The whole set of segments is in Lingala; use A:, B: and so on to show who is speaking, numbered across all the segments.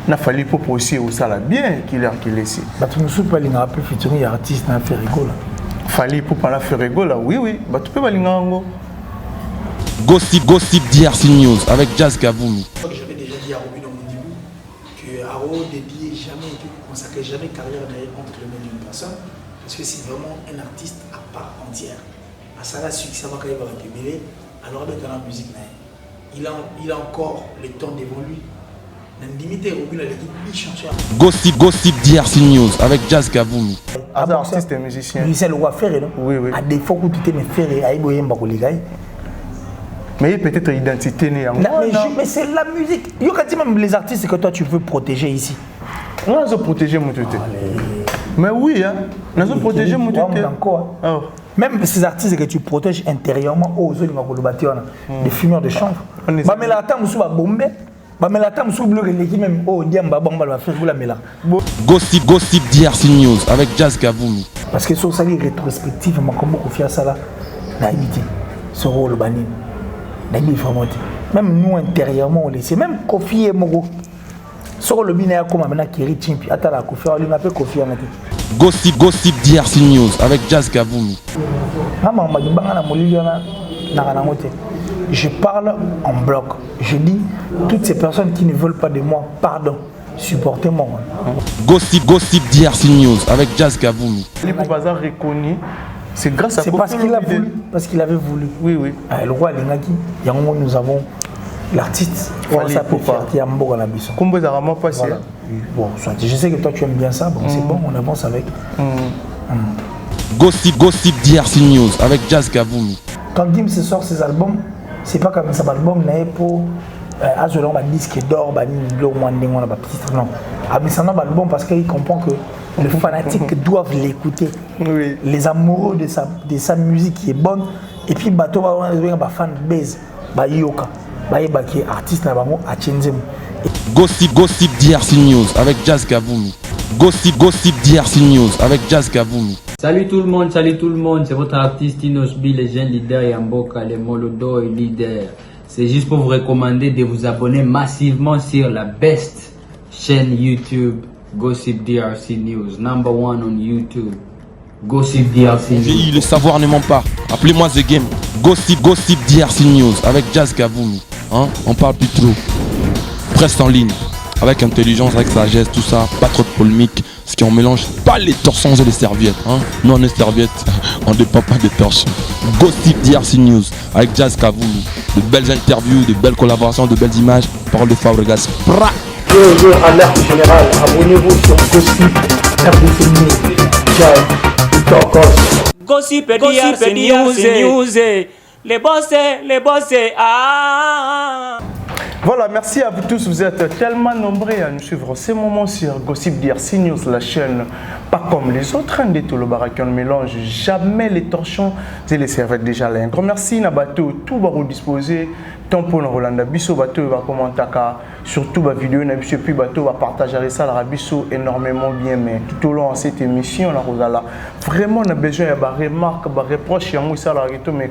A: n'a fallu pour aussi au ça bien qu'il est ici.
B: Bah tu ne sais pas les rappels featuring artiste n'a fait rigoler.
A: Fallait pour pas la faire rigoler, oui, bah tu peux pas l'ingango.
C: Gossip DRC News avec Jazz Kaboulou.
B: J'avais déjà dit à Robin dans mon début que Aro dédié jamais et ne consacrait jamais carrière entre les mains d'une personne parce que c'est vraiment un artiste à part entière. À ça, la succès va quand il va récupérer, alors avec la musique, il a encore le temps devant lui.
C: Gossip DRC News avec Jazz Kaboulou.
A: Artiste et musicien.
B: Oui, c'est le roi ferré, non?
A: Oui.
B: À défaut que tu t'es ferré, à Iboye Mbakoligaï.
A: Mais peut-être identité née en
B: mais c'est la musique. Il y a même les artistes que toi tu veux protéger ici.
A: On a protéger mon tuté. Mais oui, hein. On a protéger mon tuté.
B: Même ces artistes que tu protèges intérieurement, aux autres, des fumeurs de chanvre. Mais la table sous la bombe. Mais la table sous le qui même au diamba bomba va faire la méla.
C: Gossip DRC News avec Jazz Kaboulou.
B: Parce que sur ça rétrospective, ma comme confier ça là, na évité. Ce rôle bani. Même nous intérieurement on laisse même Kofi et Mogo. Sur le binaire comme maintenant qui retient puis attends la Kofi on l'appelle Kofi en fait.
C: Gossip DRC News avec Jazz Kaboulou.
B: Je parle en bloc. Je dis toutes ces personnes qui ne veulent pas de moi, pardon, supportez-moi.
C: Gossip DRC News avec Jazz Kaboulou.
A: Les bazar reconnu. C'est grâce à
B: c'est parce qu'il a voulu, parce qu'il avait voulu.
A: Oui.
B: Le roi Lingaki, nous avons l'artiste. Ça peut faire qui a un beau ambition.
A: Comme vous avez passé.
B: Bon, je sais que toi tu aimes bien ça, bon, c'est bon, on avance avec.
C: Gossip DRC News avec Jazz Kaboulou.
B: Quand Gims sort ses albums, c'est pas comme ça album n'est pour Azolan disque d'or, non. Mais c'est un album parce qu'il comprend que les fanatiques doivent l'écouter.
A: Oui.
B: Les amoureux de sa musique qui est bonne. Et puis, bateau va avoir fan base, yoka, artiste na bango a Chenzem.
C: Gossip DRC News avec Jazz Kaboulou. Gossip DRC News avec Jazz Kaboulou.
D: Salut tout le monde, c'est votre artiste Inosbi, le jeune leader Yamboka, le Molodo et leader. C'est juste pour vous recommander de vous abonner massivement sur la best chaîne YouTube. Gossip DRC News, number 1 on YouTube. Gossip DRC News.
C: Le savoir ne ment pas. Appelez-moi The Game. Gossip DRC News avec Jazz Kaboulou. Hein? On parle plus trop. Presse en ligne. Avec intelligence, avec sagesse, tout ça. Pas trop de polémique. Ce qui on mélange pas les torsons et les serviettes. Hein? Nous on est serviettes. On ne dépend pas des torsions. Gossip DRC News avec Jazz Kaboulou. De belles interviews, de belles collaborations, de belles images. Parole de Fabregas.
B: Alerte générale, abonnez-vous sur Gossip RDC News.
E: Gossip DRC News. Les boss, ah.
A: Voilà, merci à vous tous. Vous êtes tellement nombreux à nous suivre ces moments sur Gossip DRC News, la chaîne pas comme les autres. Un des tout le barak, on ne mélange jamais les torchons et les serviettes déjà là. Un grand merci, Nabato, tout va vous disposer. Tant pour nous, Rolanda Bisso, Bato va commenter surtout ma vidéo, Nabisso, puis Bato va partager ça, la Bisso énormément bien. Mais tout au long de cette émission, la Rosala, vraiment, on a besoin de remarques, de reproches, mais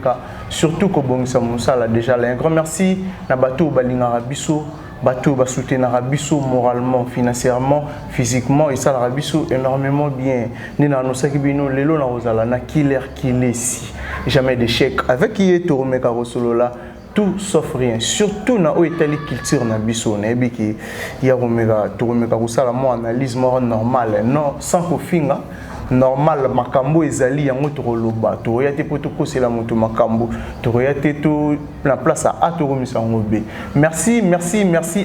A: surtout que bon, ça là déjà là. Un grand merci, Nabato, Balingara Bisso. Bateau va soutenir Rabisso moralement, financièrement, physiquement et ça Rabisso énormément bien. Nina no sakibino lelo na rozala na killer si jamais d'échec avec qui est Toro Meka Rosolo là tout sauf rien surtout na o Italie culture na biso na ebiki ya Romega Toro Meka Rosala mo analyse mo normal non sans kofinga normal makambo ezali yango tokoloba toyate poto kosela moto makambo toyate to la place à Atoro Misango B. Merci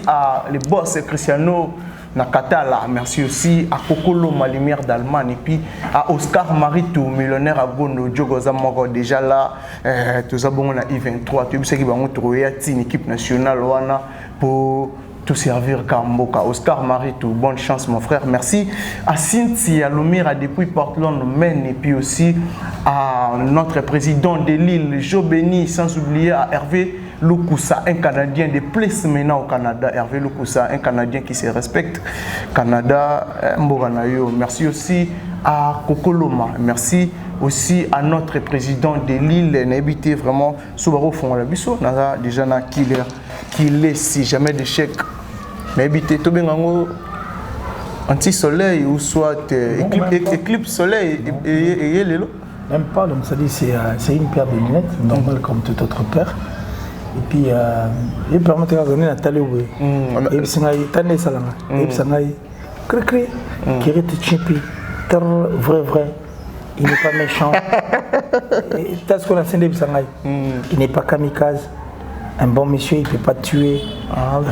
A: à les boss Cristiano Nakatala, merci aussi à Kokolo Malimière d'Allemagne et puis à Oscar Maritou, millionnaire à Gondo, Djogoza Moko déjà là, tout ça bon on a I23, tu sais qui va montrer une équipe nationale wana pour tout servir Kamboka. Oscar Maritou, bonne chance mon frère. Merci à Cynthia Lomira depuis Portland, Maine et puis aussi à notre président de l'île, Jo Béni, sans oublier à Hervé Lukusa, un Canadien de place maintenant au Canada. Hervé Lukusa, un Canadien qui se respecte. Canada, Mboganayo. Merci aussi à Kokoloma. Merci aussi à notre président de l'île, n'habité vraiment Soubaro Fonlabiso. Naza déjà na killer, qui laisse si jamais d'échec. Mais habiter tout bien anti-soleil ou soit éclipse soleil et l'élo.
B: Même pas, donc ça dit c'est une paire de lunettes, normale comme toute autre paire. Et puis, il permet de donner Nathalie Oué. Et puis, c'est un salama. Et puis, c'est un qui est chippy, vrai. Il n'est pas méchant. T'as ce qu'on a enseigné, il n'est pas kamikaze. Un bon monsieur, il ne peut pas tuer.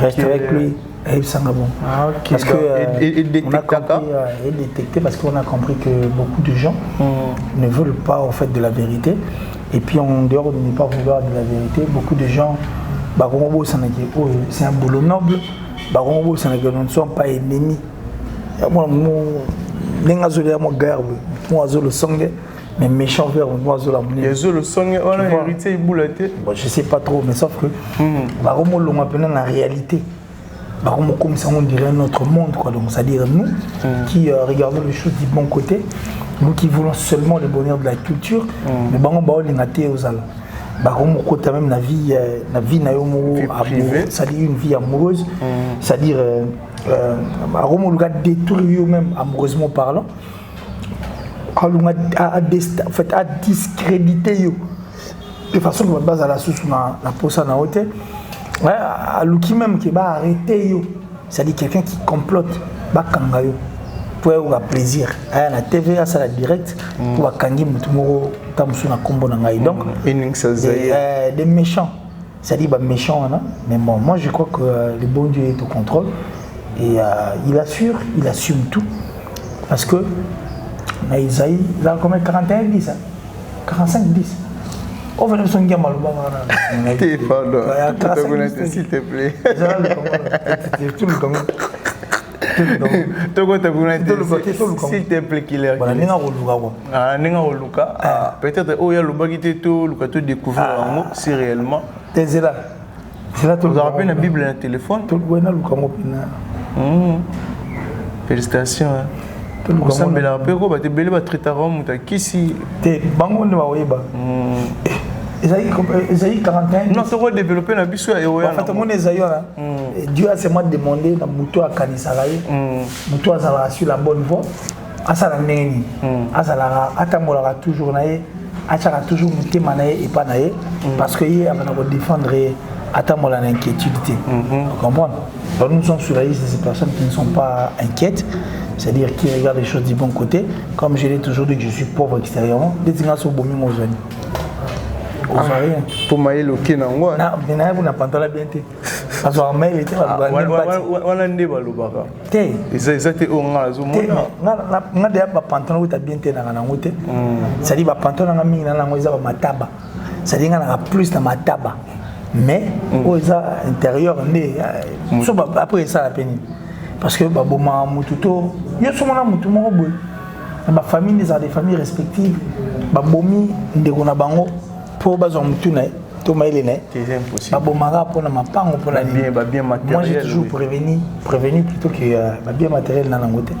B: Reste avec lui. Et puis, c'est bon. Parce que on a compris, détecté parce qu'on a compris que beaucoup de gens ne veulent pas en fait de la vérité. Et puis en dehors de ne pas vouloir de la vérité, beaucoup de gens, c'est un boulot noble, nous ne sommes pas ennemis. Mais méchant vers moi, je ne sais pas trop, mais sauf que la réalité. Comme ça, on dirait notre monde, quoi. Donc, c'est-à-dire nous qui regardons les choses du bon côté, nous qui voulons seulement le bonheur de la culture, mais on les gâter aux allants. Côté même la vie c'est-à-dire une vie amoureuse, c'est-à-dire on a détruit eux-mêmes amoureusement parlant, à discréditer de façon que base à la source la posa na hôtel. Ouais, à l'outil même qui va arrêter, c'est-à-dire quelqu'un qui complote, pour avoir plaisir. La TV, ça la direct, pour kangi mutumoro, tamusuna kombo na ngai. Donc, des méchants, c'est-à-dire méchants, mais bon, moi je crois que le bon Dieu est au contrôle et il assure, il assume tout, parce que Isaïe, il a combien 41-10, 45-10. On va faire un gamin
A: s'il te plaît. S'il te plaît qu'il est. Peut-être où il y a le bagage tout le découvrir si réellement.
B: C'est là.
A: Vous avez la Bible dans le téléphone. Félicitations. Vous savez la paix, vous avez belé traiter Rome, vous avez qui si.
B: T'es bango ne va pas. Esaïe 41.
A: Non, ça va développer la biso et
B: en fait, mon Esaïe là. Dieu a seulement demandé na muto a kanisalaye. Muto a sala sur la bonne voie. Asala neni. Asala atamola toujours naé. Achara toujours mutema naé et pas naé parce que hier on va défendre atamola l'inquiétude. Vous comprenez? Donc nous sommes sur la liste de ces personnes qui ne sont pas inquiètes. C'est-à-dire qui regardent les choses du bon côté. Comme je l'ai toujours dit que je suis pauvre extérieurement, des gens sont bombés aux jeunes.
A: Pour mailler le kin en moi.
B: Non, mais vous n'avez pas la bien. Parce que mail était là.
A: On a un débat là-bas. C'était au ngazo.
B: On a déjà pas pantalon où tu as bien été dans la route. C'est-à-dire que pantalon dans la mine dans la moisa ma taba. C'est-à-dire qu'on a plus dans ma taba. Mais aux intérieur, après ça la peine. Parce que Baboma Mututo, il y a souvent Mutumo, ma famille, des familles respectives, Babomi, Ndegona Bango, pour Bazon Mutune, Thomas Hélène, Babomara pour la mapan, pour la bien matériel. Moi j'ai toujours prévenu plutôt que bien matériel dans la moitié.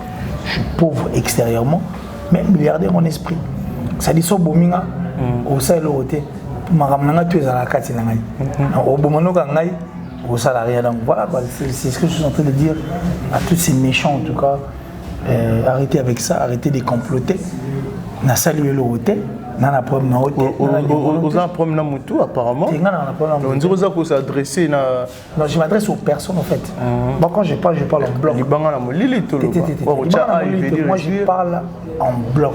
B: Je suis pauvre extérieurement, mais milliardaire en esprit. Ça dit ça, Bominga, au sein de l'autre, Maramanga, tu es à la carte, au Bomano Gangai. Au salarié. Donc voilà, c'est ce que je suis en train de dire à tous ces méchants en tout cas. Arrêtez avec ça, arrêtez de comploter. On a salué le hôtel, on a un problème dans l'hôtel.
A: On a un problème dans Moutou apparemment. On dit que vous s'adressez.
B: Non, je m'adresse aux personnes en fait. Moi quand je parle en bloc. Moi je parle en bloc.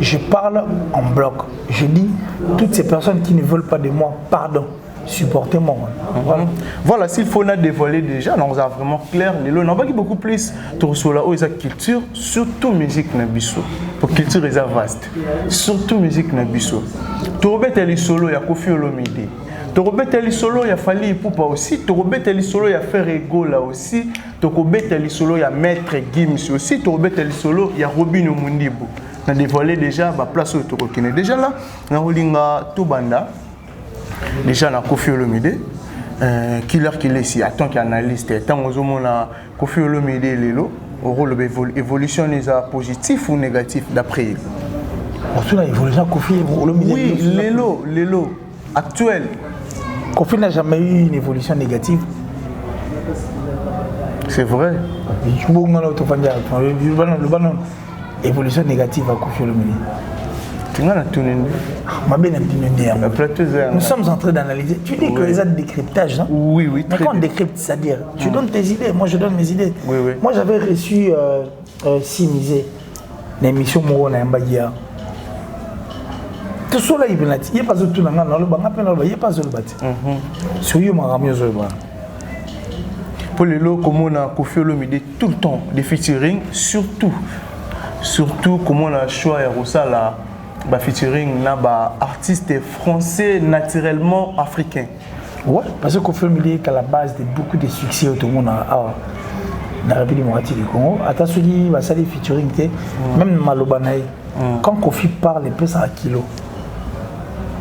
B: Je parle en bloc. Je dis, toutes ces personnes qui ne veulent pas de moi, pardon, supportez-moi.
A: Voilà, s'il faut la dévoiler déjà, on a vraiment clair. On a beaucoup plus sur la culture, surtout musique Nabiso. Pour culture est vaste. Surtout musique Nabiso. Torobet est solo, il y a Kofi Olomide. Torobet est solo, il y a Fali Poupa aussi. Torobet est solo, il y a Ferrego là aussi. Torobet est solo, il y a Maître Gims aussi. Torobet est solo, il y a Robin Omundibo. On a dévoilé déjà la place où tu es déjà là. On a Toubanda. Déjà, on a Kofi Olomide. Killer qui est ici, en tant qu'analyste, tant qu'on a Kofi Olomide et Lelo, au rôle de l'évolution, est positif ou négatif d'après lui?
B: L'évolution Kofi Olomide.
A: Oui, Lelo, actuel.
B: Kofi n'a jamais eu une évolution négative.
A: C'est vrai.
B: Évolution négative à Kofi Olomide. Nous sommes en train d'analyser. Tu dis que les a de décryptage, non?
A: Oui, oui.
B: Mais quand on décrypte, c'est-à-dire, tu donnes tes idées, moi je donne mes idées.
A: Oui, oui.
B: Moi j'avais reçu Simisé, l'émission Moro Nambagia. Tout cela, il n'y a pas de tout le monde, il n'y a pas de tout. Sur you,
A: pour les lots, comment on a Kofi Olomide tout le temps, des featuring, surtout comment on a choisi la featuring na artistes français naturellement africains.
B: Ouais, parce que Kofi Olomide est à la base de beaucoup de succès au monde dans la République démocratique du Congo. Attention, il va saluer featuring, même Malobanaï. Quand Kofi parle, il peut ça à kilo.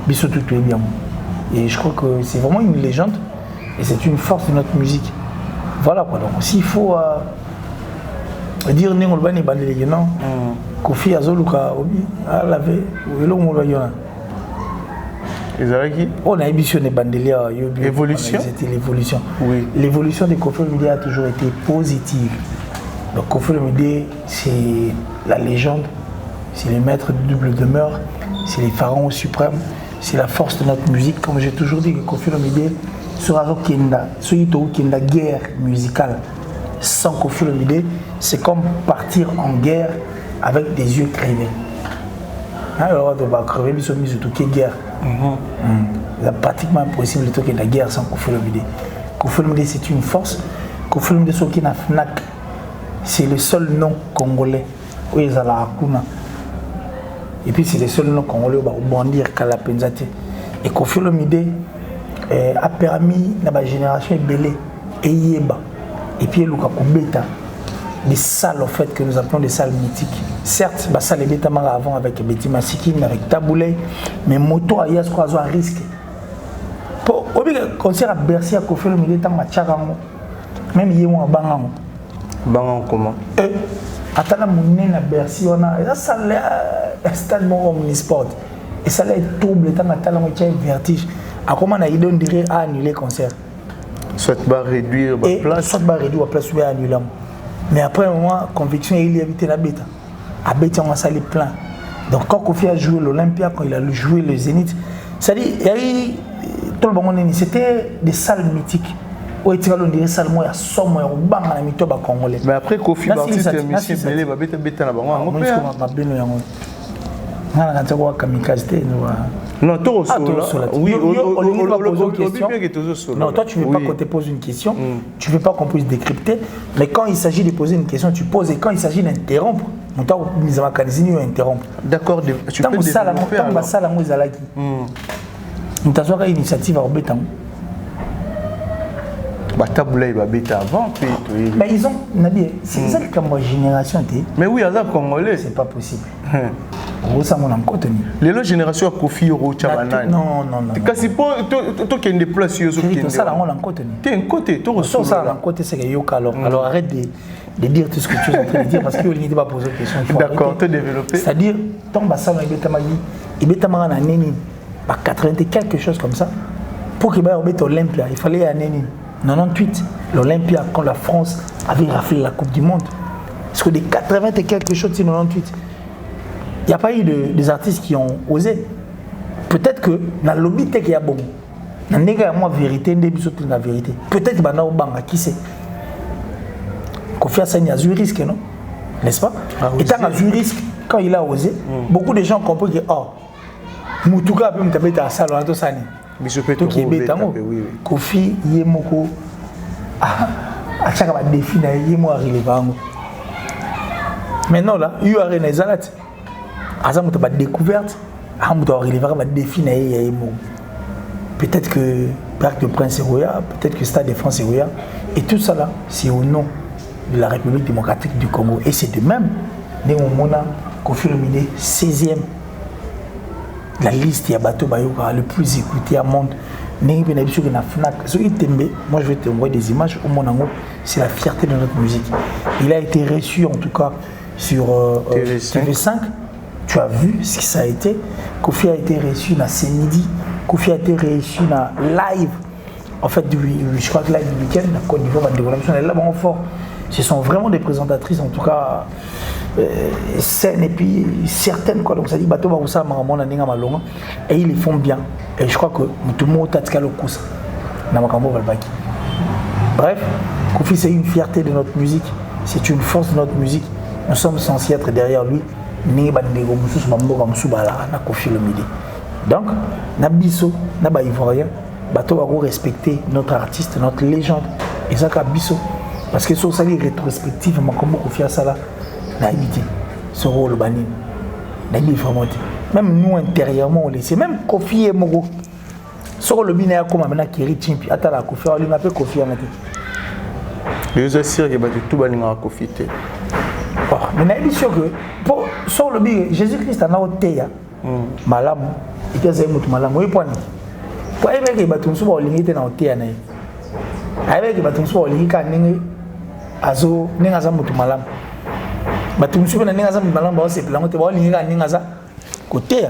B: Bissotou tout est bien. Et je crois que c'est vraiment une légende et c'est une force de notre musique. Voilà quoi. Donc s'il faut dire non, Kofi Azoluka Obi a lavé on a émissionné Bandelia.
A: Évolution.
B: C'était l'évolution.
A: Oui.
B: L'évolution de Kofi Olomide a toujours été positive. Donc Kofi Olomide, c'est la légende, c'est les maîtres de double demeure, c'est les pharaons suprêmes, c'est la force de notre musique. Comme j'ai toujours dit que Kofi Olomide sera Kenda guerre musicale. Sans Kofi Olomide, c'est comme partir en guerre avec des yeux crevés. Alors, on va crever, mais surtout qu'il y a guerre. C'est pratiquement impossible de toquer la guerre sans Kofi Olomide. Kofi Olomide, c'est une force. Kofi Olomide, c'est le seul nom congolais où ils ont la Hakuna. Et puis, c'est le seul nom congolais où ils vont dire Kalapenzate. Et Kofi Olomide a permis à la génération belé et Yeba. Et puis, il y a des salles en fait, que nous appelons des salles mythiques. Certes, la salle est avant avec Betty Massikine, avec Taboulay, mais Moto Ayas croise un risque. Pour le concert à Bercy à Kofi Olomide, même il y a un bangan.
A: Bangan comment?
B: Attends, mon à Bercy, on a ça un stade omnisport. Et ça est trouble, tant que vertige. À comment on a idée, on dirait à annuler le concert.
A: Soit va réduire la place.
B: Soit va réduire la place ou annuler. Mais après un moment, conviction, il y a évité la bêta. À bêta, on a salé plein. Donc quand Kofi a joué l'Olympia, quand il a joué le Zénith, c'est-à-dire, il y a eu tout le monde, c'était des salles mythiques. Où il y a des salles, il y a somme, il y a un mytho congolais.
A: Mais après Kofi, il y a Monsieur Belé, il y a bêta là-bas. Non, toi oui,
B: non, toi tu ne veux pas qu'on te pose une question, tu ne veux pas qu'on puisse décrypter, mais quand il s'agit de poser une question, tu poses, et quand il s'agit d'interrompre, on t'a mis à interrompre.
A: D'accord, tu peux développer
B: alors. Une initiative à Robetan.
A: Taboulay va bêter avant.
B: Mais ils ont, c'est ça que ma génération était.
A: Mais oui, à Congolais.
B: C'est pas possible.
A: Les autres générations à Kofi Oro Chabanane.
B: Non.
A: Parce que toi qui es déplacé,
B: tu ça
A: es un côté, tu reçois
B: ça un côté, c'est que Yoka. Alors arrête de dire tout ce que tu es en train de dire parce qu'il n'y a pas poser de questions.
A: D'accord, tu développé.
B: C'est-à-dire, tant que ça, il y a 80 quelque chose comme ça. Pour qu'il y ait Olympia, il fallait un Nénine. 98, l'Olympia, quand la France avait raflé la Coupe du Monde. Parce que des 80 et quelque chose, c'est 98. Il n'y a pas eu des artistes qui ont osé. Peut-être que dans le lobby, il y a bon. Dans le moi vérité, la vérité. Peut-être qu'il y a un qui sait. Kofi Assani a eu risque, non? N'est-ce pas? Et tant qu'il a eu risque, quand il a osé, beaucoup de gens comprennent que, oh, Moutouka peut me taper à Salon Antosani. Qui est bête, Kofi, Yemoko, à chaque défi, Yemo arrive. Maintenant, là, il y a une découverte. Azam découverte, défi peut-être que Parc de Prince Roya, peut-être que Stade de France Roya, et tout ça là, c'est au nom de la République démocratique du Congo. Et c'est de même, Néomona, Kofi Olomide, 16e, la liste il y a bateau le plus écouté au monde. Moi je vais te envoyer des images au monde, c'est la fierté de notre musique. Il a été reçu en tout cas sur TV5. Tu as vu ce que ça a été. Kofi a été reçu là, c'est midi Kofi a été réussi dans live. En fait, je crois que là, du week-end, la Côte d'Ivoire, elle est là, bon, fort. Ce sont vraiment des présentatrices, en tout cas, saines et puis certaines. Quoi. Donc, ça dit, bateau, ça, et ils les font bien. Et je crois que tout le monde a le coup. Bref, Kofi, c'est une fierté de notre musique. C'est une force de notre musique. Nous sommes censés être derrière lui. Donc, Nabiso, Naba Ivoirien, bateau va respecter notre artiste, notre légende. Et ça, Biso. Parce que sur ça, les rétrospectives, comme Kofi a ça là, naïveté, ce rôle banni, naïveté vraiment. Même nous intérieurement, on laisse. Même Kofi et Mogo. Sur le binaire, comme maintenant, qui est Chimpi, attends la Kofi, on l'appelle Kofi à matin.
A: Je suis sûr que tout le monde a Kofi.
B: Mais je suis sûr que sur le binaire, Jésus-Christ a été malam, il y a un autre malam. Oui, point. Pour aimer que batum soit limité dans le terrain. Avec que batum soit limité quand azo n'engaza mutu malam. Batum soit n'engaza mutu malam, c'est plan que tu vois limité quand n'engaza côté.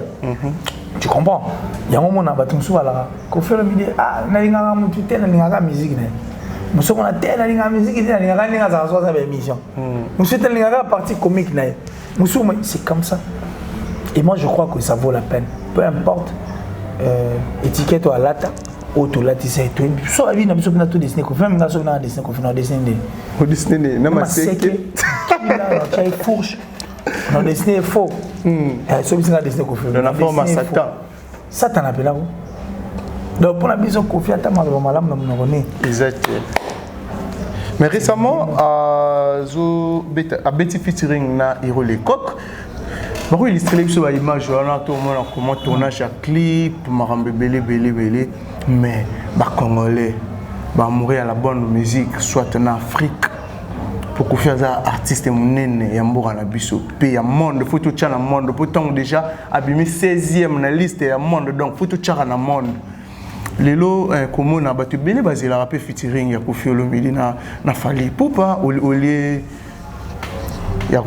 B: Tu comprends? Il y a un moment où batum soit là. Qu'on fait le midi, ah n'engaza mutu tel n'engaza musique né. Monsieur on a tel n'engaza musique, tel n'engaza soit sa émission. Monsieur tel n'engaza partie comique né. Monsieur c'est comme ça. Et moi je crois que ça vaut la peine. Peu importe. Étiquette à lata auto lati c'est tout so la vie na biso na tout dessiner ko même na so na dessiner ko na dessiner
A: au dessiner na maseke
B: na chai fourche na dessiner faux so biso na dessiner ko
A: na forme satan
B: satan appelle là donc pour la biso ko fi ata malo malam na monone
A: exact. Mais récemment à Betty featuring na Hiro Lecoq. Bon, il illustrer sur l'image, on a tout le monde comment tournage à clip, marambe belé, mais les Congolais, mourir à la bonne musique, soit en Afrique, pour qu'on fasse un artiste monene, et mort à la biso, pays à monde, faut tout tchana monde, pourtant déjà abîmé 16e dans la liste et à monde, donc faut tout tchana monde. Les lots comment on a battu belé, basé la rappel featuring, il y a Kofi Olomide na Fally Ipupa, au lieu il y a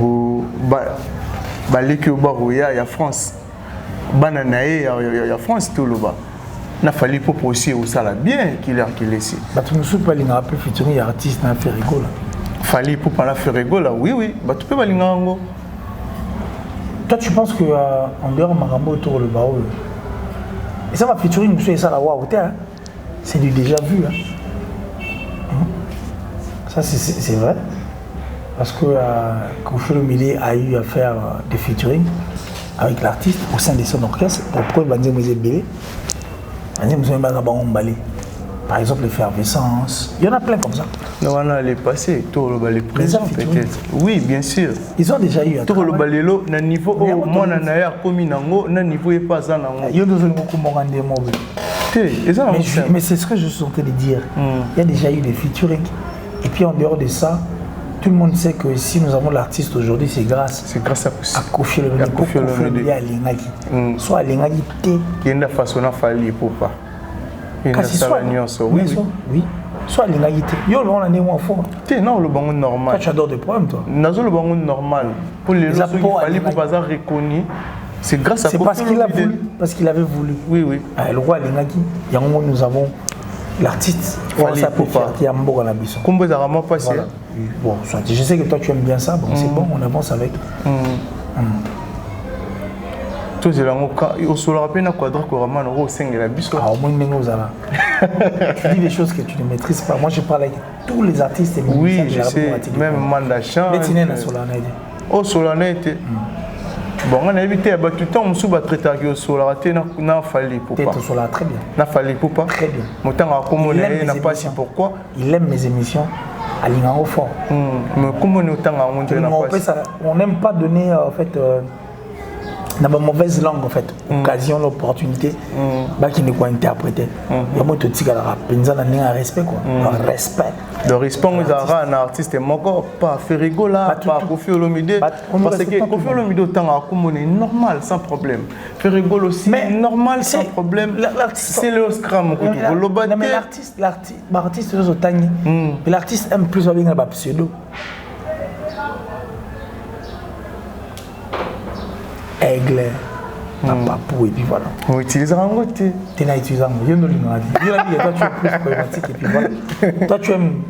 A: baleki obaroya ya France bananae ya France tout le bas na Fally Ipupa aussi au sala bien qu'il laissé
B: batu musu pa linga rappel featuring ya artiste na fait rigola
A: Fally Ipupa na fait rigola oui batu pe balinga ngo.
B: Toi tu penses que en dehors marambo autour le bas et ça va featuring musu et ça la waouh c'est du déjà vu ça c'est vrai. Parce que Kofi Olomide a eu à faire des featuring avec l'artiste au sein de son orchestre pour preuve par exemple l'effervescence. Il y en a plein comme ça.
A: Non, on a les passés, tout le présent peut-être. Oui, bien sûr.
B: Ils ont déjà eu à
A: tout le balelo na niveau moi na ya komi nango na niveau pas ça nango.
B: Il y a beaucoup mais c'est ce que je suis en train de dire. Il y a déjà eu des featuring et puis en dehors de ça tout le monde sait que si nous avons l'artiste aujourd'hui, c'est grâce à Kofi Olomide. Kofi Olomide à Lingaki. Soit à Lingaki T.
A: Il y a une façon à Fally Ipupa. Oui.
B: Soit à Lingaki T. Yo, on a des mots forts.
A: T, non, le bangon normal.
B: Toi, tu adores des problèmes, toi.
A: Non, le bangon normal. Pour les autres, Fally Ipupa a reconnu. C'est grâce à Kofi Olomide. C'est parce qu'il a voulu. Parce qu'il avait voulu. Oui.
B: Le roi Lingaki, il y a un moment où nous avons l'artiste.
A: Fally Ipupa.
B: Qui a Mboka na biso.
A: Combo ça vraiment passé.
B: Bon, je sais que toi tu aimes bien ça, bon, c'est bon, on avance avec.
A: Tout c'est là, au sol rappelle na quadra couramment au 5 de la biso.
B: Ah, au moins nous allons. Tu dis des choses que tu ne maîtrises pas. Moi je parle avec tous les artistes et
A: oui, je sais, même Mandachan.
B: Mais tu n'es pas solennel.
A: Oh, solennel. Bon, on a évité tout le temps, on se bat traiter au solar, na Fally Ipupa.
B: T'es au solar très bien.
A: Na Fally Ipupa.
B: Très bien.
A: Mon temps a communiqué, n'a pas si pourquoi.
B: Il aime mes émissions. À l'Ingango fort.
A: Mais comment on est
B: on n'aime pas donner en fait dans ma mauvaise langue en fait occasion l'opportunité qui ne quoi interpréter. Il y a moi tout petit gars penza na un respect quoi. Respect.
A: Le respect aux arts un artiste moko pas faire rigoler pas Kofi Olomide parce que Kofi Olomide autant à communiquer normal sans problème. Faire rigoler aussi mais normal sans problème. C'est le scrum que
B: mais l'artiste les autant l'artiste aime plus bien la pseudo. Aigle, na papou et puis voilà.
A: On utilisera en côté.
B: Tu n'as utilisé un mot. Je ne l'ai pas dit. Toi, tu es plus problématique et puis voilà. Toi, tu aimes.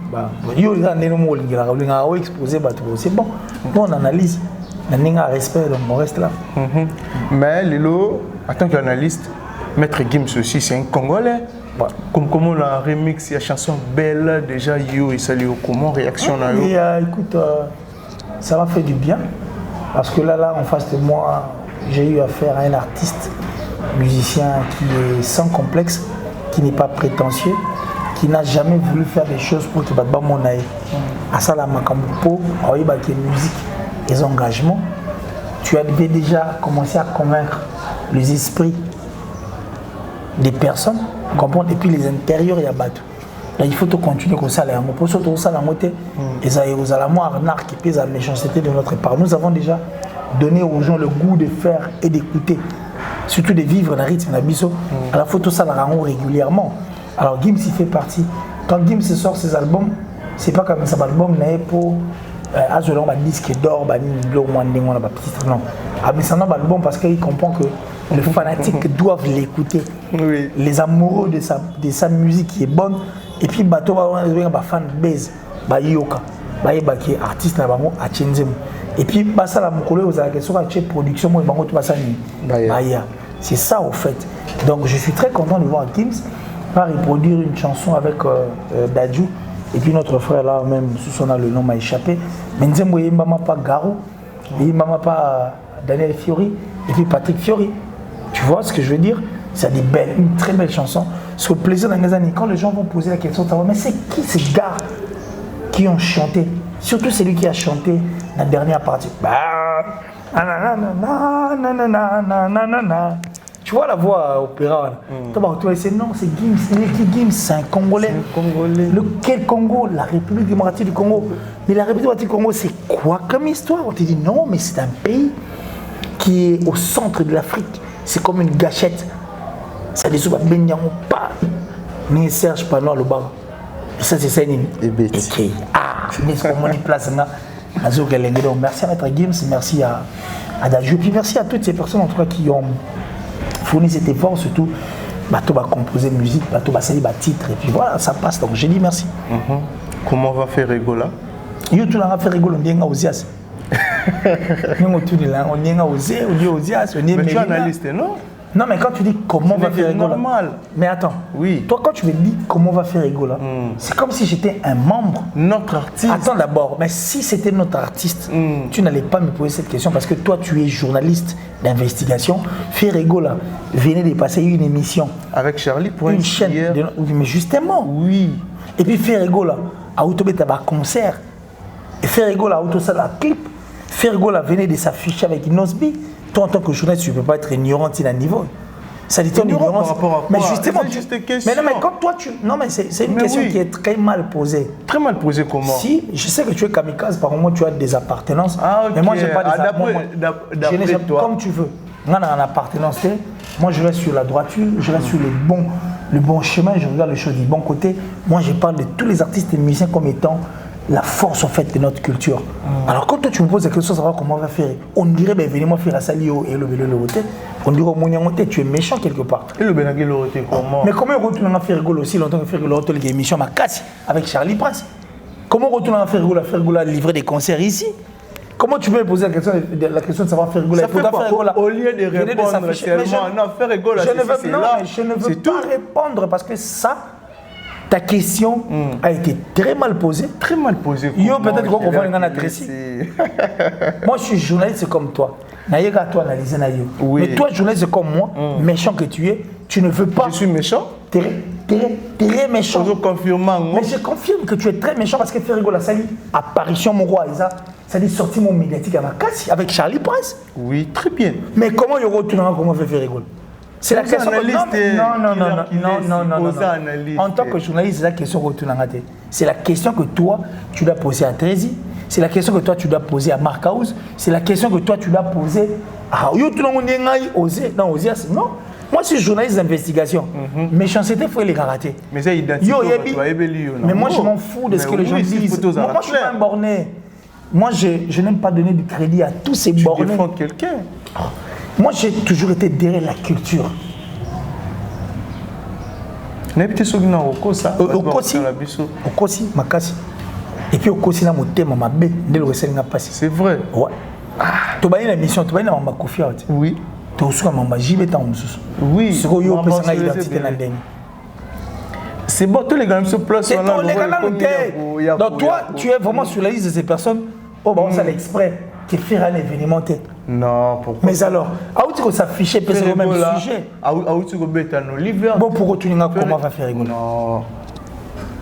B: Yo, il y a un mot qui est exposé, c'est bon. Nous, on analyse. On a un respect, donc on reste là.
A: Mais Lilo, en tant qu'analyste, Maître Gims aussi, c'est un Congolais. Ouais. Comment on a remix la chanson Belle, déjà, yo et salut, comment réaction là?
B: Écoute, ça m'a fait du bien. Parce que là, en face de moi, j'ai eu affaire à un artiste, musicien qui est sans complexe, qui n'est pas prétentieux, qui n'a jamais voulu faire des choses pour que mon aïe. À ça, la Makambo, qui est musique, les engagements. Tu avais déjà commencé à convaincre les esprits des personnes, comprendre, et puis les intérieurs, il y a battu. Là, il faut continuer comme ça. Pour surtout ça, la moitié, ils ont la moindre arnaque qui pèse la méchanceté de notre part. Nous avons déjà donné aux gens le goût de faire et d'écouter, surtout de vivre dans le rythme d'Abisso. À la photo, ça la rend régulièrement. Alors, Gims, il fait partie. Quand Gims sort ses albums, c'est pas comme ça, l'album n'est pour Azolan, un disque d'or, non. Mais c'est un album parce qu'il comprend que les fanatiques doivent l'écouter.
A: Oui.
B: Les amoureux de sa musique qui est bonne. Et puis, bateau va avoir fan base, yoka, qui est artiste na bango à Tchenzem. Et puis, ça la mokolo aux question à production moi bango tout ça ni. C'est ça au fait. Donc, je suis très content de voir Gims va reproduire une chanson avec Dadju. Et puis notre frère là même sous son nom le nom m'a échappé. Mais Nzembo Yembama pas Garou, Yembama pas Daniel Fiori et puis Patrick Fiori. Tu vois ce que je veux dire? C'est une très belle chanson. Sur le plaisir dans les années, quand les gens vont poser la question, mais c'est qui ces gars qui ont chanté? Surtout celui qui a chanté la dernière partie. Tu vois la voix opéra. C'est non, c'est Gims. Gims, c'est un Congolais. Quel Congo? La République démocratique du Congo. Mais la République démocratique du Congo, c'est quoi comme histoire? On te dit non, mais c'est un pays qui est au centre de l'Afrique. C'est comme une gâchette. Ça dit souvent Benyamu pas. Ni Serge Panois le bar. Ça c'est ça ni. Mais c'est comme on place là. Merci à Maître Gims, merci à Dadju, puis merci à toutes ces personnes en tout cas qui ont fourni cet effort, surtout Bateau va composer de musique, Bateau va salir le titre et puis voilà, ça passe. Donc j'ai dit merci.
A: Comment va faire Rigola?
B: Yo tout va faire Rigola, on dit Ozias. On dit Ozias, on dit Ozias, on dit.
A: Mais tu es analyste, non?
B: Non, mais quand tu dis comment on va faire Rigola.
A: Normal.
B: Mais attends,
A: oui.
B: Toi quand tu me dis comment on va faire Rigola, c'est comme si j'étais un membre.
A: Notre artiste.
B: Attends d'abord, mais si c'était notre artiste, tu n'allais pas me poser cette question parce que toi tu es journaliste d'investigation. Faire Rigola venait de passer une émission.
A: Avec Charlie pour
B: une chaîne. Mais justement.
A: Oui.
B: Et puis faire Rigola à Autobetaba concert. Et faire Rigola à Autosala clip. Faire Rigola venait de s'afficher avec Inosbi. Toi, en tant que journaliste, tu ne peux pas être ignorant à un niveau. Ça dit ton ignorance. Mais justement, mais non, mais quand toi, non, mais c'est une question qui est très mal posée.
A: Très mal posée comment?
B: Si, je sais que tu es kamikaze, par moment, tu as des appartenances.
A: Ah, ok.
B: Mais moi, je n'ai pas des appartenances. Comme tu veux. Moi, dans l'appartenance, moi, je reste sur la droiture, je reste sur le bon chemin, je regarde les choses du bon côté. Moi, je parle de tous les artistes et musiciens comme étant la force en fait de notre culture. Alors quand toi tu me poses la question de savoir comment on va faire, on dirait ben venez moi faire la salio et le vélo. On dirait au moins tu es méchant quelque part.
A: Et le bénagelo comment?
B: Mais comment on retourne à faire rigoler aussi longtemps que faire rigoler l'émission ma casse avec Charlie Prince? Comment on retourne à faire rigoler livrer des concerts ici? Comment tu peux me poser la question de savoir faire rigoler?
A: Au lieu de répondre seulement non faire rigoler,
B: je ne veux pas répondre parce que ça ta question a été très mal posée.
A: Très mal posée.
B: Yo, peut-être qu'on va en adresser. Moi, je suis journaliste comme toi. Naïga, toi, analyser Naïga.
A: Oui.
B: Mais toi, journaliste comme moi, méchant que tu es, tu ne veux pas.
A: Je suis méchant?
B: Très méchant.
A: Je confirme.
B: Mais je confirme que tu es très méchant parce que Ferrigo la sali, apparition mon roi, ça dit sorti mon médiatique à ma casse avec Charlie Prince.
A: Oui, très bien.
B: Mais comment il retournera comment fait Ferrigo? C'est la question. Non. En tant que journaliste, c'est la question que tu n'as pas. C'est la question que toi, tu dois poser à Trési. C'est la question que toi, tu dois poser à Marc House. C'est la question que toi, tu dois poser à Ozé. Non, moi, je suis journaliste d'investigation. Méchanceté, il faut les karaté.
A: Mais c'est identique.
B: Mais moi, je m'en fous de ce que les gens disent. Moi, je suis pas un borné. Moi, je n'aime pas donner du crédit à tous ces bornés.
A: Tu défends quelqu'un.
B: Moi, j'ai toujours été derrière la culture. Okosi, makasi. Et puis Okosi na motema mabe, dès le recel n'a passé.
A: C'est vrai.
B: Ouais. Tu as une émission, tu as une maman confiante.
A: Oui.
B: Tu as aussi une maman JB tant
A: oui.
B: C'est quoi yo personne identité na ndenge.
A: C'est bon, tous les gars se placent
B: là. Donc toi, tu es vraiment sur la liste de ces personnes. Oh bah on ça l'exprès qui fait un événement tête.
A: Non, pourquoi?
B: Mais alors, où tu s'afficher peut le même sujet.
A: Où tu peux un Oliver.
B: Bon pour retourner comment va faire rigoler.
A: Non.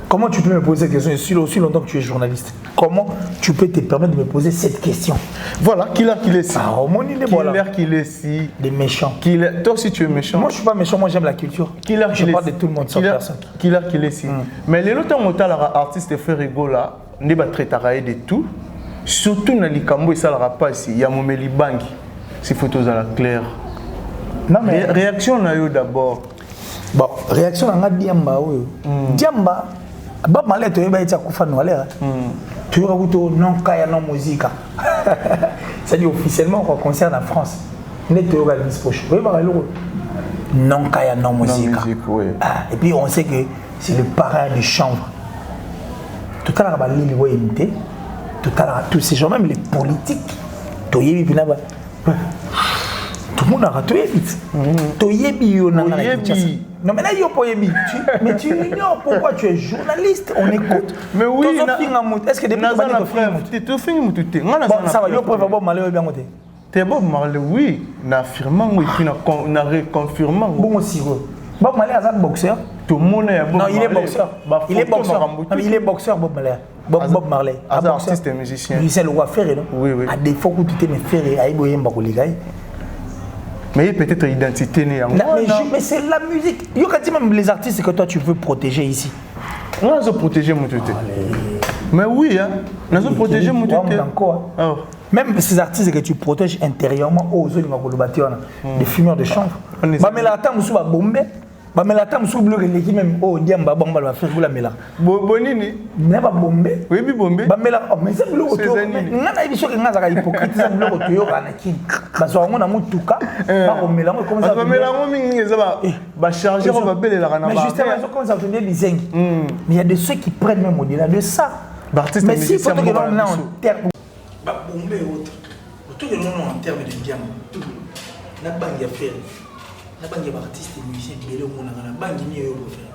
B: Comment tu peux me poser cette question aussi longtemps que tu es journaliste? Comment tu peux te permettre de me poser cette question?
A: Voilà, qui est si.
B: Ah, mon idée, voilà.
A: Qui est si.
B: Des méchants.
A: Toi aussi tu es méchant.
B: Moi je suis pas méchant, moi j'aime la culture. Je parle de tout le monde, sans personne.
A: Qui est si. Mais les autres artistes fait rigoler là, ne va traiter de tout. Surtout dans les cambos, ça ne va pas ici. Il y a mon Melibangi. C'est photos à la claire.
B: Non mais.
A: Réaction d'abord.
B: Bon, réaction à Diamba. Diamba. Bob Marley tu es kufa noalé. Tu as non kaya non musique. Ça dit officiellement qu'on concerne en France. Net tu organises proche. Oui bah non kaya non musique.
A: Oui.
B: Et puis on sait que c'est le parrain du chanvre. Tout à l'heure bah Lili Wayne. Tout à l'heure tous ces gens même les politiques. Tu y es tout le monde a raté vite. Non mais là mais tu ignores pourquoi tu es journaliste, on écoute.
A: Mais oui,
B: est-ce que des gens
A: tu fini tout
B: ça va yo preuve Bob Marley bien côté.
A: T'es Bob Marley oui, n'affirmant oui puis na reconfirmant.
B: Bon aussi Bob Marley est un boxeur.
A: Tout le monde est
B: non, il est boxeur. Il est boxeur. Il est boxeur Bob Marley. Bob Marley.
A: Un artiste et musicien.
B: Il sait le quoi faire non?
A: Oui oui.
B: À défaut que tu t'es faire à Iboyemba ko ligai.
A: Mais il y a peut-être une identité née en
B: moi. Mais c'est la musique. Il y a même les artistes que toi tu veux protéger ici.
A: On a protéger mon tuté. Mais oui, hein. On a protéger mon tuté.
B: Même ces artistes que tu protèges intérieurement, aux autres, les fumeurs de chanvre. Mais la table sous la bombe. Mais la table sous le l'équipe même au Diamba Bamba va faire la mela.
A: Bonini.
B: Mais pas bombe.
A: Oui, bi bombe.
B: Bamela, mais c'est le retour. Nana il que ngaza hypocrite ça le retour anaki. Parce qu'on a mutuka, pas bomela comme ça.
A: Bamela mingi ça va charger on va belle la rana.
B: Mais justement ils comme ça venir les zinc. Mais il y a de ceux qui prennent même au-delà de ça. Mais si faut que l'on a en terme ba bombe autre. Tout que l'on a en terme de diamant. Na bangi affaire. Na bangi artiste et musicien belé au monde na bangi ni yo faire.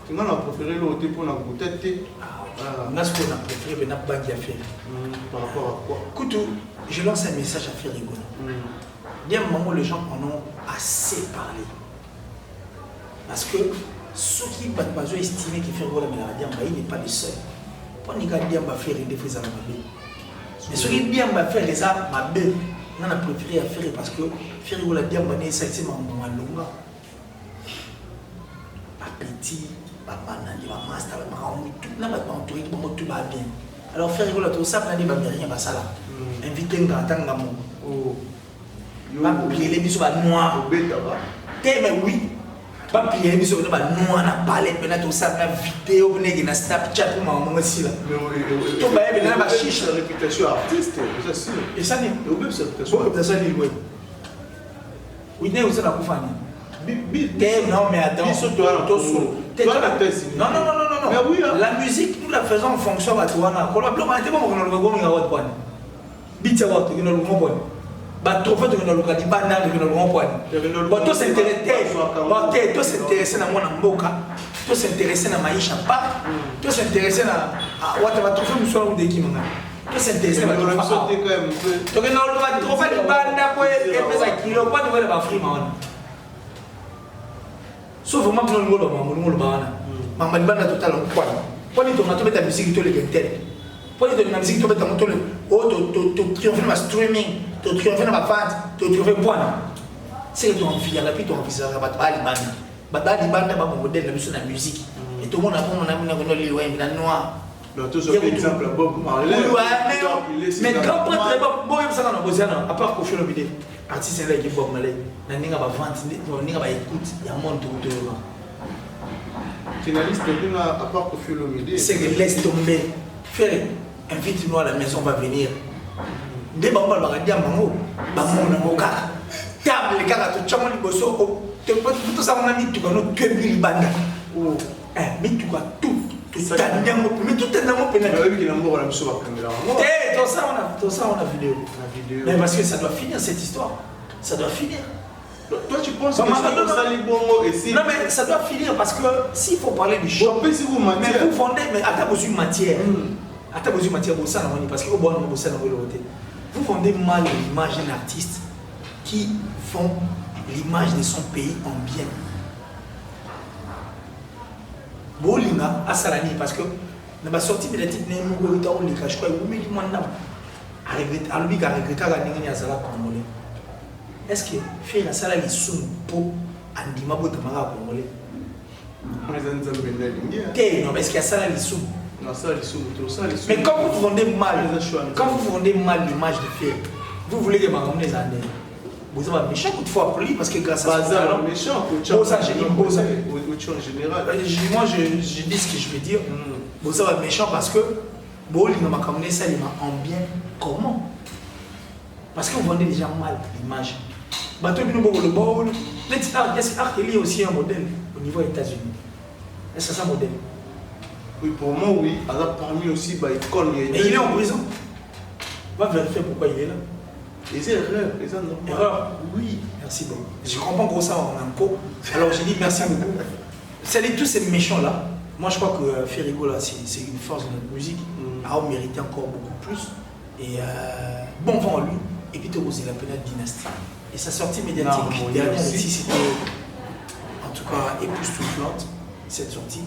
A: Tu m'as préféré l'autre pour la goûter.
B: On a ce qu'on a préféré na bangi affaire.
A: Par rapport à quoi?
B: Écoute, je lance un message à faire rigoler. Il y a un moment où les gens en ont assez parlé. Parce que ceux qui ne peuvent pas estimer qu'il fait rigoler, mais il n'est pas le seul. Pour ne pas dire qu'il fait des choses à la mabe. Mais ceux qui disent qu'il fait les arts mabe, on a préféré faire parce que faire rigoler, c'est un longa. Pas petit, pas banani, pas master, pas entouré, tout va bien. Alors faire rigoler, tout ça, on a rien à ça là. Inviter un grand temps, pas plier les bisous noirs. Mais oui, pas plier les bisous noirs, on a parlé, tout ça, on a vidéo, on a Snapchat pour maman aussi là. Tout va bien, on a chiche.
A: La réputation artiste, c'est sûr.
B: Et ça n'est pas la réputation. Oui, mais aussi la coufani. Non, mais attends. Non.
A: Mais oui,
B: la musique, nous la faisons en fonction de toi. On a bloqué, on a le gomme à votre point. Bitsa wat, on a le gomme point. Bah, trop fait, on a le gomme di banane, on a le gomme point. Bon, toi s'intéresser à moi en boca, toi s'intéresser à Maïcha pas, toi s'intéresser à what va trop fait nous sommes des qui m'ont. Toi s'intéresser à toi. Toi que non, va trop fait di banane pour et pesa kilo, pas de voir la free man. Sauf moi que nous le banane. Maman di banane total en point. Quand tu tournes, tu mets ta musique, tu le gâteau. Quand tu tournes la musique, tu mets ta moto, tu triomphes dans le streaming, tu triomphes dans la fête, tu triomphes point. C'est que tu as envie, et puis tu as envie de faire des bandes. Des bandes, c'est un modèle de la musique. Et tout le monde a dit que c'est noir.
A: Par exemple, Bob Marley.
B: Mais quand on prend Bob Marley, à part qu'on fait le vidéo, artiste là qui Bob Marley, il y a vente, il y a écoute, il y a un monde de
A: finaliste, à part qu'on fait le vidéo.
B: C'est que laisse tomber. Faire invite-nous à la maison, on va venir. Dès que on va dire, on va mais quand tu as un bosso, tu peux ça mon ami tu vas nous tuer mille bandes. Mais tu vas tout. Mais tout est dans mon pénal.
A: qui l'amour la mission va caméra.
B: Tout ça on a vidéo. Mais parce que ça doit finir cette histoire. Ça doit finir.
A: Toi tu penses que ça les bons ici.
B: Non mais ça doit finir parce que s'il faut parler du choc,
A: mais si vous
B: mais vous vendez mais attends besoin de matière. Attends besoin de matière pour ça parce que au bon on ça dans le côté. Vous vendez mal l'image d'un artiste qui font l'image de son pays en bien. Bolinga à Salani parce que dans ma sortie de la petite némo on les cache quoi vous me dit moi non à lui qui a regretté la négo à Sala congolais. Est-ce que faire la salle les sous pour andima botamara congolais? Non mais est-ce qu'il y a ça les sous?
A: Non ça les sous ça les sous.
B: Mais quand vous vendez mal l'image de faire, vous voulez que ma les années. Vous avez méchant toutefois pour lui parce que grâce à ça
A: méchant
B: ça j'ai dit
A: en général.
B: Moi je dis ce que je veux dire. Vous avez méchant parce que bon il m'a comme ça il m'a en bien comment? Parce que vous vendez déjà mal l'image. Bateau le bol. Est-ce qu'il y a aussi un modèle au niveau des États-Unis? Est-ce que c'est un modèle?
A: Oui, pour moi, oui. Alors, parmi aussi, bah,
B: mais il est en prison. Va vérifier pourquoi il est là.
A: Les erreurs, les erreurs.
B: Erreur? Oui. Merci beaucoup. Je comprends gros ça en impôt. Alors, j'ai dit merci beaucoup. C'est tous ces méchants-là. Moi, je crois que Ferrigo, là, c'est une force de notre musique. On méritait encore beaucoup plus. Et bon vent à lui. Et puis, tu as la pénale dynastie. Et sa sortie médiatique dernière ici, c'était en tout cas époustouflante, cette sortie.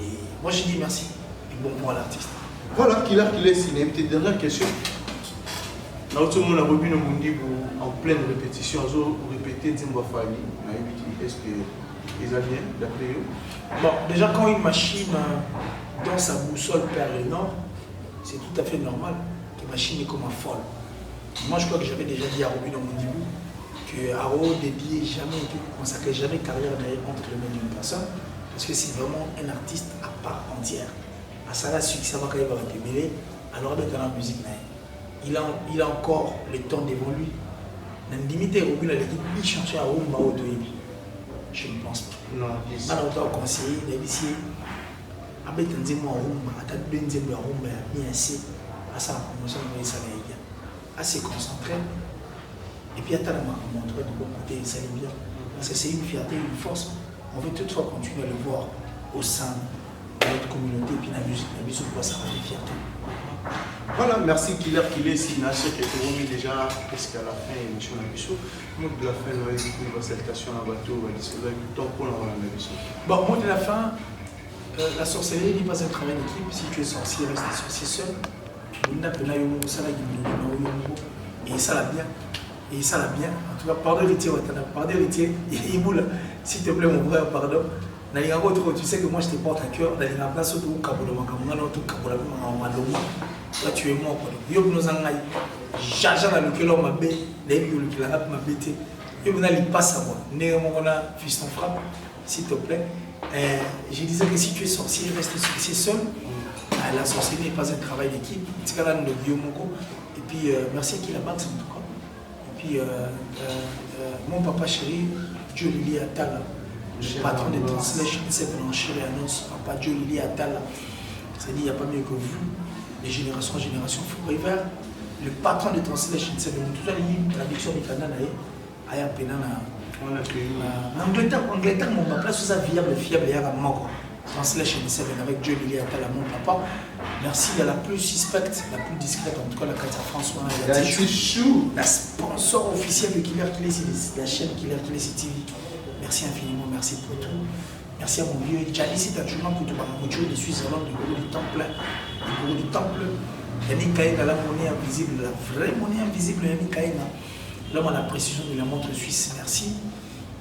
B: Et moi, j'ai dit merci. Et bon vent à l'artiste.
A: Voilà, qu'il est signé. Une petite dernière question. Là, tout le monde a revu nos mundi en pleine répétition. Vous répétez Zimba Fali. Est-ce que les aliens, d'après eux?
B: Bon, déjà, quand une machine dans sa boussole perd le nord, c'est tout à fait normal que la machine est comme un folle. Moi, je crois que j'avais déjà dit à Robin dans mon début que Aro dédié jamais, consacrait jamais carrière entre les mains d'une personne, parce que c'est vraiment un artiste à part entière. À ça, là, succès va quand il va révéler, alors avec la musique, il a encore le temps devant lui. N'importe Robin a l'équipe, il chante à Rumba au Toyebi. Je ne pense pas.
A: Non,
B: il a un conseiller, il a dit avec un zémo à Rumba, à ta deux zémo à Rumba, il y a assez à sa promotion, il y a assez concentré. Et puis, il y a tellement à montrer de bon côté, ça allait bien. Parce que c'est une fierté, une force. On veut toutefois continuer à le voir au sein de notre communauté. Et puis, la musique, ça va être fierté.
A: Voilà, merci Killer si Nassé qui a été remis déjà jusqu'à la fin de l'émission de la mission. Mot de la fin, on va écouter une salutation à bateau, on va dire temps pour la mission. Bon,
B: mot de la fin, la sorcellerie n'est pas un travail d'équipe. Si tu es sorcier, reste sorcier seul. Et ça l'a bien. Et ça l'a bien. En tout cas, pardon, héritier, s'il te plaît, mon frère, pardon. Tu sais que moi je te porte à cœur. Toi tu es mort. Yo nous en aille. Jaja na lokelo mabe, lebi yo lokela na mabete. Yo na li pas savoir. Né mon fiston frappe, s'il te plaît. Je disais que si tu es sorcier, reste sorcier seul. La sorcellerie n'est pas un travail d'équipe. Et puis merci à qui la banque en tout cas. Et puis mon papa chéri, Dieu Lili Atala. Patron de Translation, c'est un chéri annonce, papa Dieu Lili Atala. C'est-à-dire, il n'y a pas mieux que vous, les générations en génération. Forever, le patron de Translation, c'est le tout à l'île, traduction du Canada, à Pénana. En Angleterre, mon papa, c'est ça, fiable, il y a un mort. Translation 7 avec Dieu Lili Atala, mon papa. Merci à la plus suspecte, la plus discrète, en tout cas la Katia François. La sponsor officielle de Killer Kilesi, la chaîne Killer Kilesi TV. Merci infiniment, merci pour tout. Merci à mon vieux Jalissi Tachuma Koutoubamoucho de Suisse-Irlande, du groupe du Temple. Du groupe du Temple. Yannick Kaina, la monnaie invisible, la vraie monnaie invisible, Yannick Kaina. L'homme à la précision de la montre suisse, merci.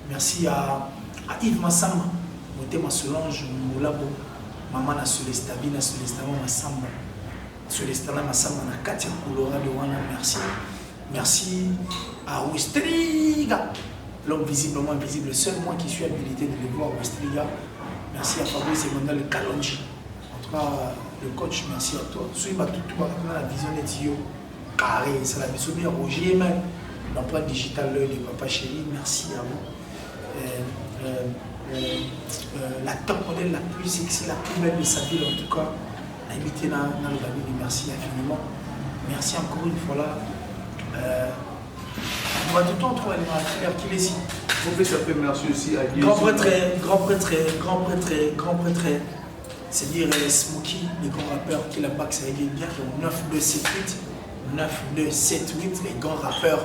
B: Merci à Yves Massamba, Motema Solange, Moulabo, Maman na Solestabi, na Solestama Massamba. Solestana Massamba, na Katia Koulora de Wana, merci. Merci à Westriga. L'homme visiblement invisible, seul moi qui suis habilité de le voir au Westriga. Merci à Fabrice Emmanuel Kalonji. En tout cas, le coach, merci à toi. Soyez tout la vision des tuyaux carré, c'est la mission bien Roger, mais l'empreinte digitale de Papa Chéri, merci à vous. La top modèle la plus sexy, la plus belle de sa ville en tout cas, invité dans le famille, merci infiniment. Merci encore une fois là. On va tout le temps trouver les frères qui les citent.
A: Ça fait merci aussi à Dieu.
B: Grand prêtre, c'est-à-dire Smokey, les grands rappeurs qui la bac, ça veut dire 9278, 9278, les grands rappeurs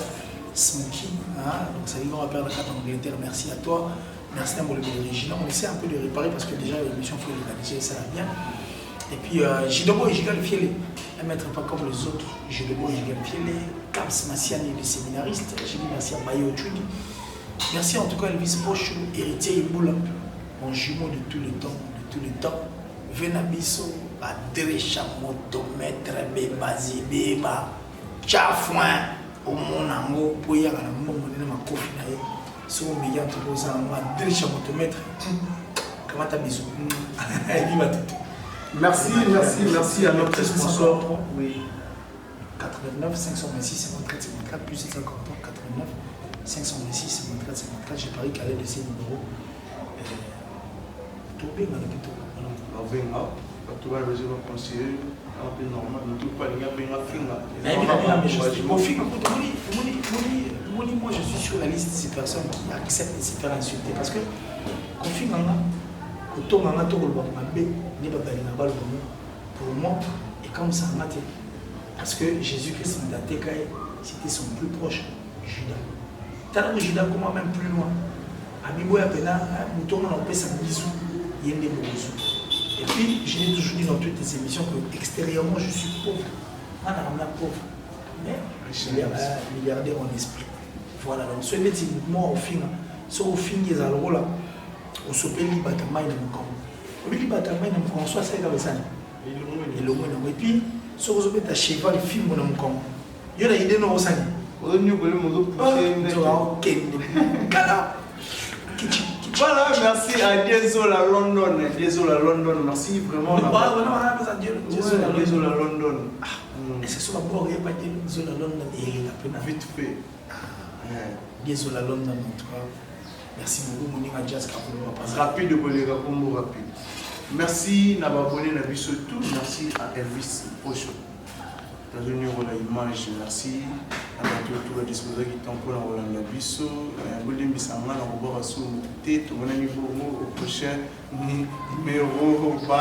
B: Smokey, hein? Donc c'est les grands rappeurs de la carte en Angleterre, merci à toi, merci à mon original, on essaie un peu de réparer parce que déjà l'émission faut les réaliser, ça va bien. Et puis Jidobo et Jigal Fiele, un maître pas comme les autres, Jidobo et Jigal Fiele, Caps Massiani, les séminaristes, j'ai dit merci à Bayo Tchudi. Merci en tout cas Elvis Pochou, héritier Iboula, mon jumeau de tous les temps, Venabiso, Adrecha Motomètre, Beba Zibeba, Tchafouin, au Monango, Poya, à la Momonina, ma cofinae, sur le meilleur de vos amours, Adrecha Motomètre, comment t'as bisou? Merci à notre sponsor. Oui. 89 526 53 54 plus 740 89 526 54 54. J'ai parié qu'elle allait laisser le numéro. Tout bien dans le piton.
A: On va tu vas le conseiller un peu normal, ne tout pas les gars,
B: moi je suis sur la liste de ces personnes qui acceptent de se faire insulter parce que pour moi et comme ça parce que Jésus-Christ c'était son plus proche, Judas. T'as Judas comment même plus loin. Et puis, je l'ai toujours dit dans toutes les émissions que extérieurement, je suis pauvre. Pauvre. Mais milliardaire en esprit. Voilà, donc ce n'est moi au film. So au film, il y a un rôle là. On s'appelle Libatama et Namukam. Au Libatama et Namukam, soit c'est comme ça. Et puis, si vous avez un cheval, le film Namukam. Il y a une idée non au sein.
A: Voilà, merci à Dézola London. Dézola London, merci vraiment. Dézola London.
B: C'est sur la bord, il n'y a pas Dézola London et
A: vite fait.
B: Dézola London en tout cas. Merci beaucoup, Mouni Jazz
A: rapide, rapide. Merci Nababone Nabiso tout. Merci à Elvis Pocho. Dans une image, merci à tout le dispositif qui est en cours dans la Bisso. Vous avez mis ça en main, on va voir tout le monde au prochain numéro.